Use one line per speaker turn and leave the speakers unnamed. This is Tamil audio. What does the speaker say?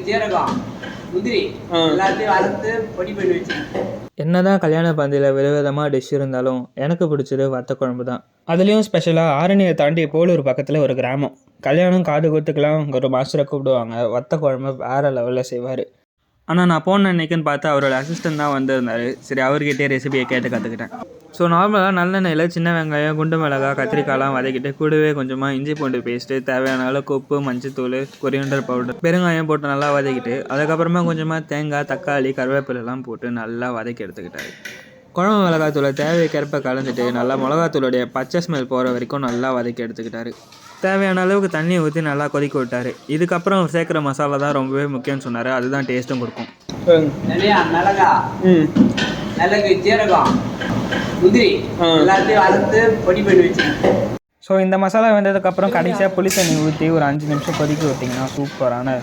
ஜீரகம், முந்திரி எல்லாத்தையும் வறுத்து பொடி பண்ணி வச்சுக்கணும்.
என்னதான் கல்யாண பந்தியில் விதவிதமாக டிஷ் இருந்தாலும் எனக்கு பிடிச்சது வத்த குழம்பு தான். அதுலேயும் ஸ்பெஷலாக ஆரணியை தாண்டி போலூர் பக்கத்தில் ஒரு கிராமம். கல்யாணம் காது குத்துக்கெல்லாம் ஒரு மாஸ்டரை கூப்பிடுவாங்க. வத்த குழம்பு வேறு லெவலில் செய்வார். ஆனால் நான் போன அன்னைக்குன்னு பார்த்து அவரோட அசிஸ்டன்ட் தான் வந்திருந்தார். சரி, அவர்கிட்டே ரெசிபியை கேட்டு கற்றுக்கிட்டேன். ஸோ நார்மலாக நல்லெண்ணெயில் சின்ன வெங்காயம், குண்டு மிளகாய், கத்திரிக்காய்லாம் வதக்கிட்டு கூடவே கொஞ்சமாக இஞ்சி பூண்டு பேஸ்ட்டு, தேவையான அளவுக்கு உப்பு, மஞ்சத்தூள், கொரியாண்டர் பவுடர், பெருங்காயம் போட்டு நல்லா வதக்கிட்டு அதுக்கப்புறமா கொஞ்சமாக தேங்காய், தக்காளி, கருவேப்பிலெல்லாம் போட்டு நல்லா வதக்கி எடுத்துக்கிட்டாரு. குழம்பு மிளகாத்தூளை தேவைக்கேற்ப கலந்துட்டு நல்லா மிளகாத்தூளுடைய பச்சை ஸ்மெல் போகிற வரைக்கும் நல்லா வதக்கி எடுத்துக்கிட்டாரு. தேவையான அளவுக்கு தண்ணியை ஊற்றி நல்லா கொதிக்க விட்டார். இதுக்கப்புறம் சேர்க்குற மசாலா தான் ரொம்பவே முக்கியம்னு சொன்னார். அதுதான் டேஸ்ட்டும் கொடுக்கும்.
மிளகு, ஜீரகம், முந்திரி எல்லாத்தையும் வறுத்து பொடி பண்ணி வச்சுக்கணும்.
ஸோ இந்த மசாலா வெந்ததுக்கப்புறம் கடைசியாக புளி தண்ணி ஊற்றி ஒரு 5 நிமிஷம் கொதிக்க விட்டிங்கன்னா சூப்பரான